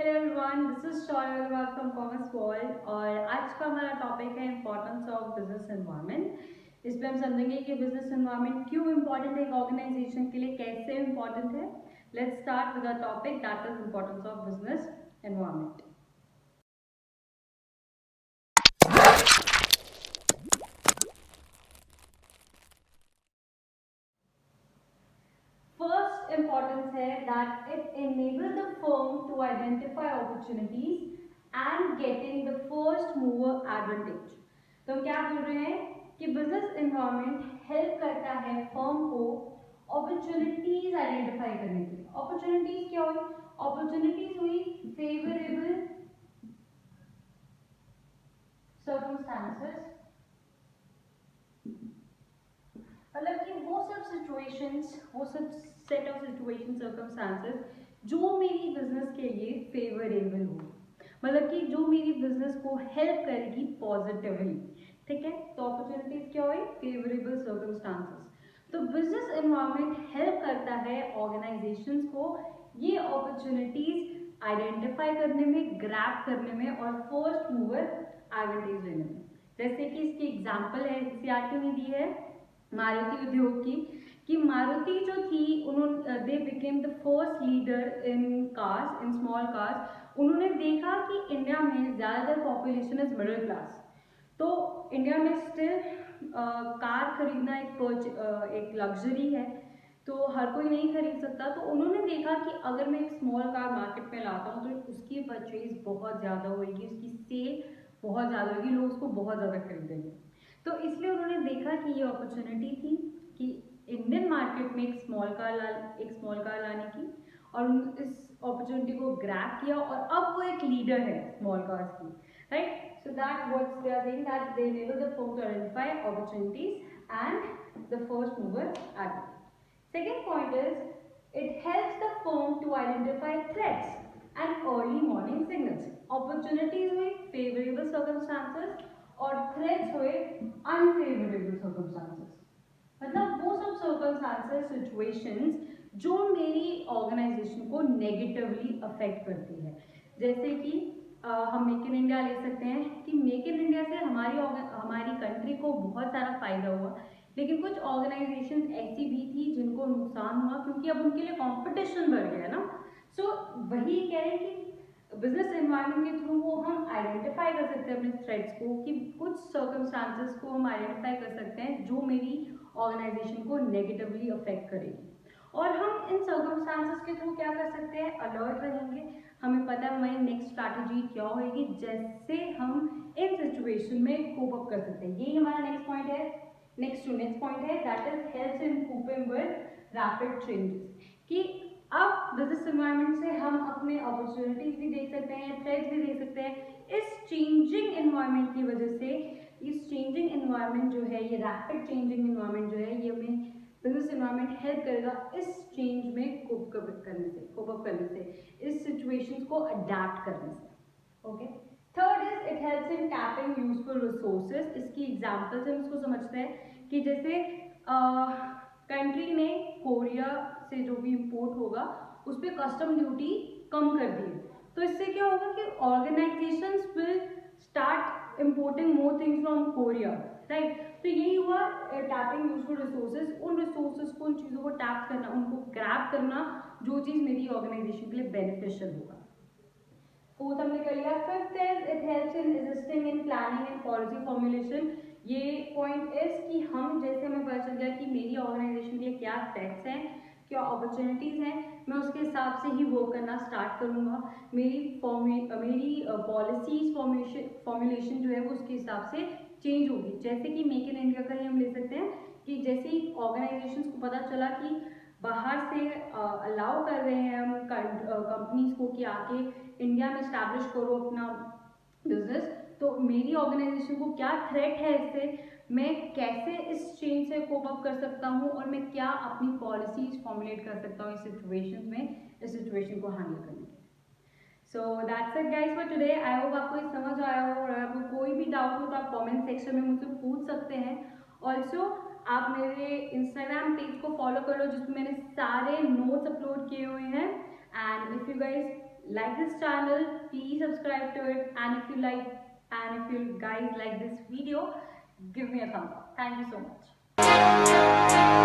Everyone, this is Shaurya Agarwal from commerce world और आज का हमारा टॉपिक है इंपॉर्टेंस ऑफ बिजनेस एनवायरनमेंट। इस पे हम समझेंगे कि बिजनेस एनवायरनमेंट क्यों इंपॉर्टेंट है एक ऑर्गेनाइजेशन के लिए, कैसे इंपॉर्टेंट है। Let's start with the topic that is importance of business environment. First importance है that it enables the firm to identify opportunities and getting the first mover advantage। तो हम क्या बोल रहे हैं कि बिजनेस एनवायरनमेंट हेल्प करता है फर्म को अपॉर्चुनिटीज आइडेंटिफाई करने के लिए। अपॉर्चुनिटीज क्या हुई? अपॉर्चुनिटीज हुई फेवरेबल सर्कमस्टांसेस, मतलब कि वो सब सिचुएशंस, वो सब सेट ऑफ सिचुएशन सर्कमस्टांसेस जो मेरी बिजनेस के लिए फेवरेबल हो, मतलब कि जो मेरी बिजनेस को हेल्प करेगी पॉजिटिवली। ठीक है, तो अपॉर्चुनिटीज क्या हुई? Favourable circumstances. तो बिजनेस एनवायरनमेंट हेल्प करता है ऑर्गेनाइजेशंस को ये अपॉर्चुनिटीज आइडेंटिफाई करने में, ग्रैब करने में और फर्स्ट मूवर एडवांटेज लेने में। जैसे कि इसकी एग्जांपल है, सीआरटी ने दी है मारुति उद्योग की, कि मारुति जो थी उन्होंने they became the first leader in cars, in small cars. उन्होंने देखा कि इंडिया में ज़्यादातर पॉपुलेशन इज मिडिल क्लास, तो इंडिया में स्टिल कार खरीदना एक लग्जरी है, तो हर कोई नहीं खरीद सकता। तो उन्होंने देखा कि अगर मैं एक स्मॉल कार मार्केट में लाता हूँ तो उसकी परचेज बहुत ज़्यादा होगी, उसकी सेल बहुत ज़्यादा होगी, लोग उसको बहुत ज़्यादा खरीदेंगे। तो इसलिए उन्होंने देखा कि ये अपॉर्चुनिटी थी कि इंडियन मार्केट में एक स्मॉल कार लाने की, और इस अपॉर्चुनिटी को ग्रैब किया और अब वो एक लीडर है स्मॉल कार्स की, right. So that what they are saying, that they enable the firm to identify opportunities and the first mover advantage. Second point is it helps the firm to identify threats and early warning signals. Opportunities हुई favorable circumstances और threats हुए unfavorable circumstances। मतलब वो सब circumstances, situations जो मेरी organisation को negatively affect करती है। जैसे कि हम मेक इन इंडिया ले सकते हैं कि मेक इन इंडिया से हमारी कंट्री को बहुत सारा फायदा हुआ, लेकिन कुछ ऑर्गेनाइजेशन ऐसी भी थी जिनको नुकसान हुआ क्योंकि अब उनके लिए कंपटीशन बढ़ गया ना। सो वही कह रहे हैं कि बिजनेस एनवायरनमेंट के थ्रू वो हम आइडेंटिफाई कर सकते हैं अपने थ्रेट्स को, कि कुछ सर्कमस्टांसेस को हम आइडेंटिफाई कर सकते हैं जो मेरी ऑर्गेनाइजेशन को नेगेटिवली अफेक्ट करेगी। और हम इन सर्कमस्टांसेस के थ्रू क्या कर सकते हैं? अलर्ट रहेंगे, हमें पता है हमारी नेक्स्ट स्ट्रैटेजी क्या होगी, जैसे हम इन सिचुएशन में कोप अप कर सकते हैं। यही हमारा नेक्स्ट पॉइंट है। नेक्स्ट पॉइंट है that is helps in coping with rapid changes, कि अब बिजनेस एनवायरनमेंट से हम अपने अपॉर्चुनिटीज भी देख सकते हैं, थ्रेट्स भी देख सकते हैं। इस चेंजिंग एनवायरनमेंट की वजह से, इस चेंजिंग एनवायरनमेंट जो है, ये रैपिड चेंजिंग एनवायरनमेंट जो है, ये हमें बिजनेस एनवायरनमेंट हेल्प करेगा इस चेंज में कोप अप करने से, इस सिचुएशंस को अडेप्ट करने से। Okay, third is it helps in tapping useful resources. इसकी एग्जांपल से हम इसको समझते हैं कि जैसे कंट्री ने कोरिया से जो भी इंपोर्ट होगा उस पर कस्टम ड्यूटी कम कर दी है, तो इससे क्या होगा कि organisations will start importing more things from Korea, right. तो यही हुआ टैपिंग यूजफुल रिसोर्सेज, उन रिसोर्सेज को, उन चीज़ों को टैप करना, उनको ग्रैब करना जो चीज़ मेरी ऑर्गेनाइजेशन के लिए बेनिफिशियल होगा। फोर्थ हमने कर लिया। Fifth is it helps in assisting in planning and policy formulation. ये पॉइंट इज कि हम, जैसे हमें पता चल गया कि मेरी ऑर्गेनाइजेशन के लिए क्या थ्रेट्स हैं, क्या अपॉर्चुनिटीज़ हैं, मैं उसके हिसाब से ही वर्क करना स्टार्ट करूँगा। मेरी पॉलिसीज फॉर्मुलेशन जो है वो उसके हिसाब से चेंज होगी। जैसे कि मेक इन इंडिया का ही हम ले सकते हैं कि जैसे ही ऑर्गेनाइजेशंस को पता चला कि बाहर से अलाउ कर रहे हैं हम कंपनीज को कि आके इंडिया में स्टैब्लिश करो अपना बिजनेस, तो मेरी ऑर्गेनाइजेशन को क्या थ्रेट है इससे, मैं कैसे इस चेंज से कोप अप कर सकता हूँ और मैं क्या अपनी पॉलिसीज फॉर्मुलेट कर सकता हूँ इस सिचुएशन में, इस सिचुएशन को हैंडल करने के लिए। So that's it guys for today. I hope आपको ये समझ आया हो, और आपको कोई भी डाउट हो तो आप कमेंट सेक्शन में मुझसे पूछ सकते हैं। ऑल्सो आप मेरे इंस्टाग्राम पेज को फॉलो कर लो जिसमें मैंने सारे नोट्स अपलोड किए हुए हैं। And if you guys like this channel, please subscribe to it, and if you guys like this video, give me a thumbs up. Thank you so much.